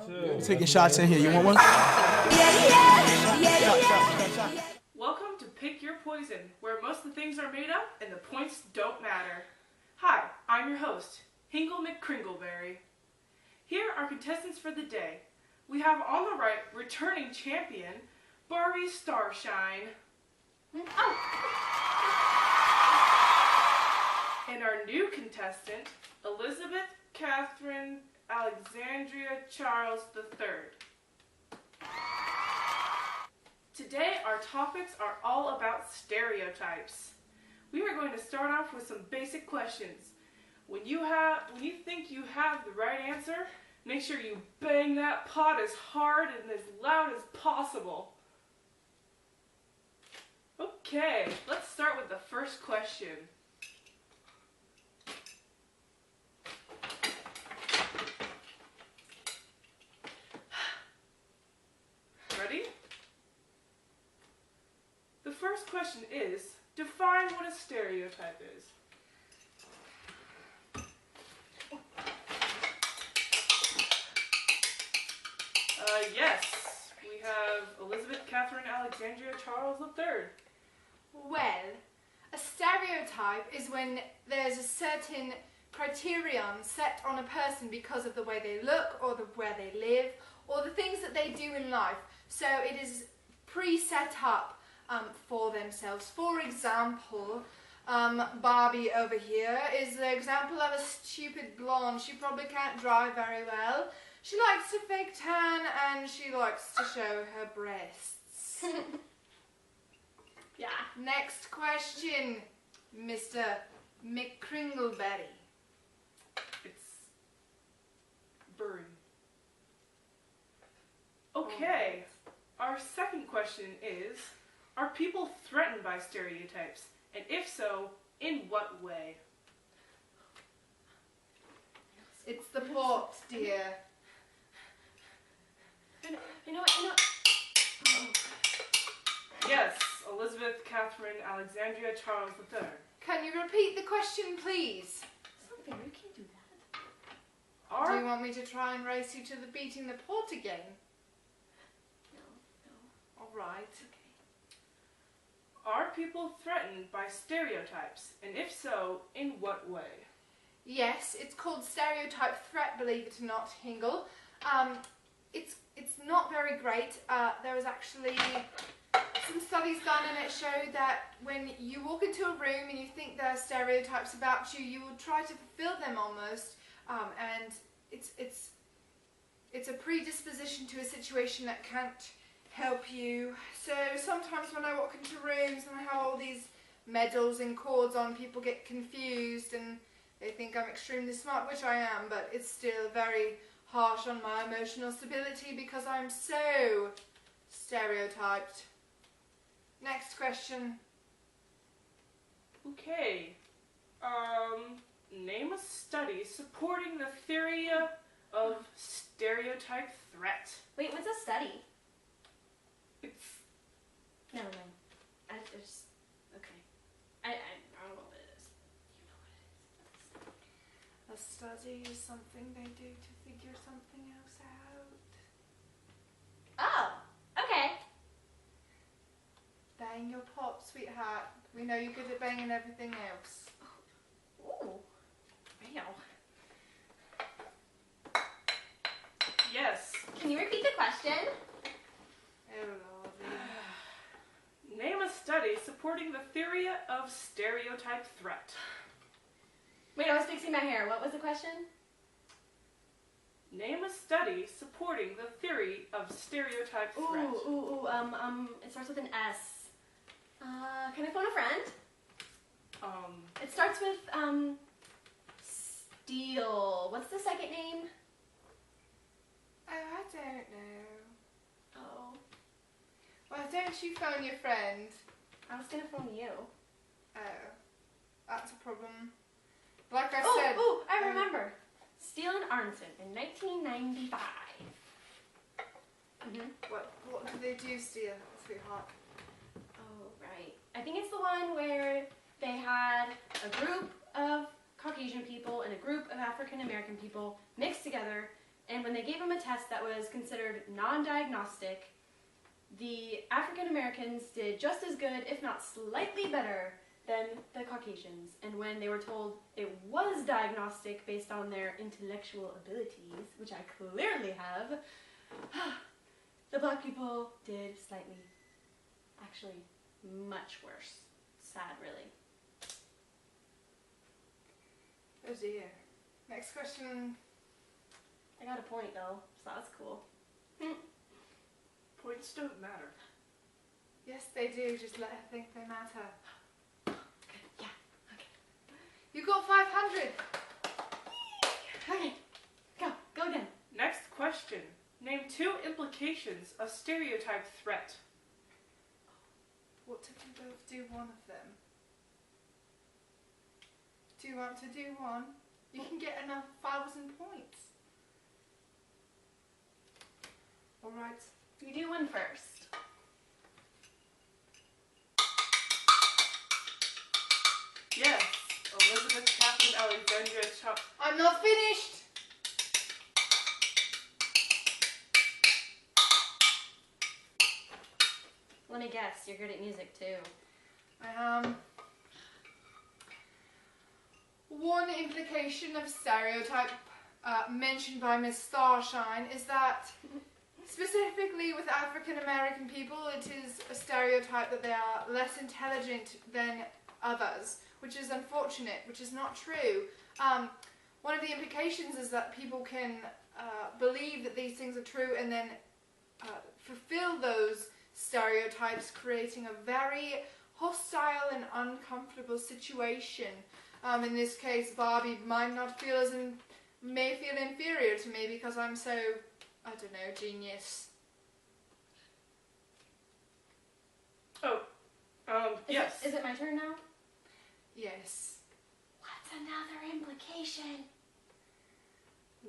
Taking shots in here. You want one? Welcome to Pick Your Poison, where most of the things are made up and the points don't matter. Hi, I'm your host, Hingle McCringleberry. Here are contestants for the day. We have on the right, returning champion, Barbie Starshine. And our new contestant, Elizabeth Catherine Alexandria Charles III. Today our topics are all about stereotypes. We are going to start off with some basic questions. When you think you have the right answer, make sure you bang that pot as hard and as loud as possible. Okay, let's start with the first question. Ready? The first question is, define what a stereotype is. Yes, we have Elizabeth Catherine Alexandria Charles III. Well, a stereotype is when there's a certain criterion set on a person because of the way they look or where they live or the things that they do in life. So it is pre-set up for themselves. For example, Barbie over here is the example of a stupid blonde. She probably can't drive very well. She likes to fake tan and she likes to show her breasts. Yeah. Next question, Mr. McCringleberry. It's Burry. Okay, our second question is, are people threatened by stereotypes? And if so, in what way? It's the port, dear. You know what? Yes, Elizabeth Catherine Alexandria Charles III. Can you repeat the question, please? It's not fair, you can't do that. Do you want me to try and race you to the beating the port again? No. All right. Okay. Are people threatened by stereotypes? And if so, in what way? Yes, it's called Stereotype Threat, believe it or not, Hingle. It's not very great. There was actually some studies done and it showed that when you walk into a room and you think there are stereotypes about you, you will try to fulfill them almost. And it's a predisposition to a situation that can't help you. So sometimes when I walk into rooms and I have all these medals and cords on, people get confused and they think I'm extremely smart, which I am, but it's still very harsh on my emotional stability because I'm so stereotyped. Next question. Okay. Name a study supporting the theory of stereotype threat. Wait, what's a study? It's Never mind. I just... Okay. I don't know what it is. You know what it is. A study is something they do to figure something else out. Oh, okay. Bang your pot, sweetheart. We know you're good at banging everything else. Ooh. Wow. yes. Can you repeat the question? Oh, Lordy. Name a study supporting the theory of stereotype threat. Wait, I was fixing my hair. What was the question? Name a study supporting the theory of stereotype threat. It starts with an S. Can I phone a friend? Um, It starts with, Steel. What's the second name? Oh, I don't know. Oh, Well, don't you phone your friend? I was gonna phone you. Oh, that's a problem. Like I said... Oh, I remember. Steele and Arnson in 1995. What do they do, Steele, sweetheart? Oh, right. I think it's the one where they had a group of Caucasian people and a group of African American people mixed together And when they gave him a test that was considered non-diagnostic, the African Americans did just as good, if not slightly better, than the Caucasians. And when they were told it was diagnostic based on their intellectual abilities, which I clearly have, the black people did slightly, actually much worse. Sad, really. Oh dear. Next question. I got a point though, so that's cool. Points don't matter. Yes, they do. Just let her think they matter. Yeah, okay. You got 500. Okay, go again. Next question. Name 2 implications of stereotype threat. What if we both do one of them? Do you want to do one? You can get enough 1,000 points. Alright. You do one first. Yes, Elizabeth Catherine Alexandria Charles. I'm not finished! Let me guess, you're good at music too. I am. One implication of stereotype mentioned by Miss Starshine is that specifically with African American people, it is a stereotype that they are less intelligent than others, which is unfortunate, which is not true. One of the implications is that people can believe that these things are true and then fulfill those stereotypes, creating a very hostile and uncomfortable situation. In this case, Barbie might not feel may feel inferior to me because I'm so, I don't know, genius. Oh, yes. Is it my turn now? Yes. What's another implication?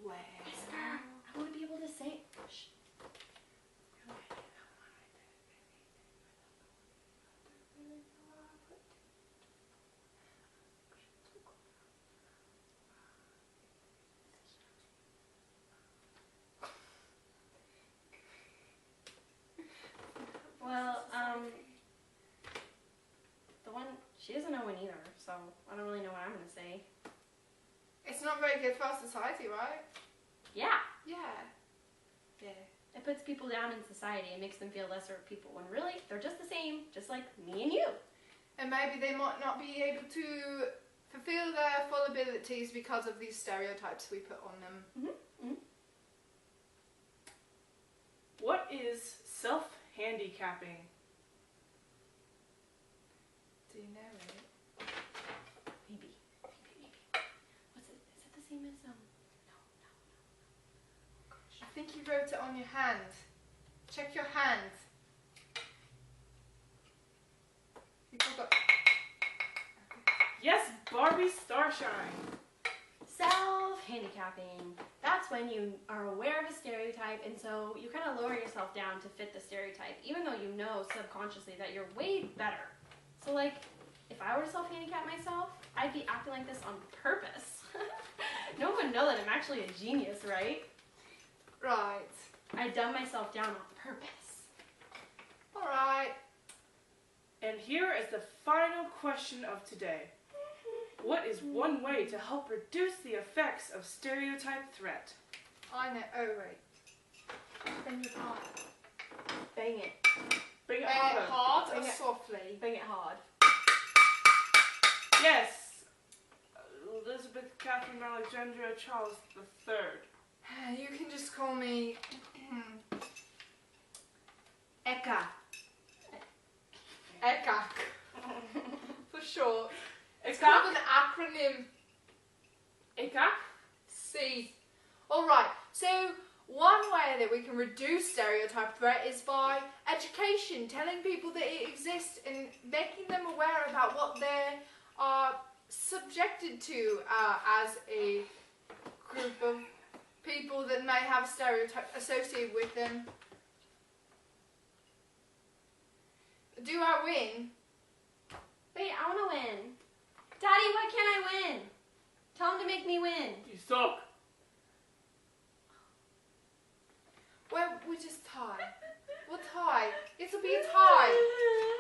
Well. Whisper. I want to be able to say. Shh. Well, the one, she doesn't know one either, so I don't really know what I'm going to say. It's not very good for our society, right? Yeah. Yeah. Yeah. It puts people down in society and makes them feel lesser of people when really they're just the same, just like me and you. And maybe they might not be able to fulfill their full abilities because of these stereotypes we put on them. Mm-hmm. Mm-hmm. What is self-handicapping? Do you know it? Maybe. What's it? Is it the same as, no. I think you wrote it on your hand. Check your hand. You forgot. Yes, Barbie Starshine. Self-handicapping. That's when you are aware of a stereotype and so you kind of lower yourself down to fit the stereotype, even though you know subconsciously that you're way better. So like, if I were to self-handicap myself, I'd be acting like this on purpose. No one would know that I'm actually a genius, right? Right. I dumb myself down on purpose. Alright. And here is the final question of today. What is one way to help reduce the effects of stereotype threat? I know. Oh, wait. Bang your pot. Bang it. Bring it Bang it harder. hard Bang or it. softly? Bang it hard. Yes. Elizabeth Catherine Alexandria Charles III. You can just call me Eka. Eka. For short. It's called an acronym. Eka? C. Alright, so one way that we can reduce stereotype threat is by education, telling people that it exists and making them aware about what they are subjected to as a group of people that may have a stereotype associated with them. Do I win? Wait, I want to win. Daddy, why can't I win? Tell him to make me win. You suck. Well, we just tie. We'll tie. It'll be a tie.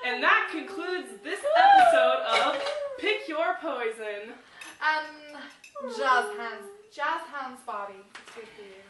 And that concludes this episode of Pick Your Poison. Jazz hands. Jazz hands, Bobby. It's good for you.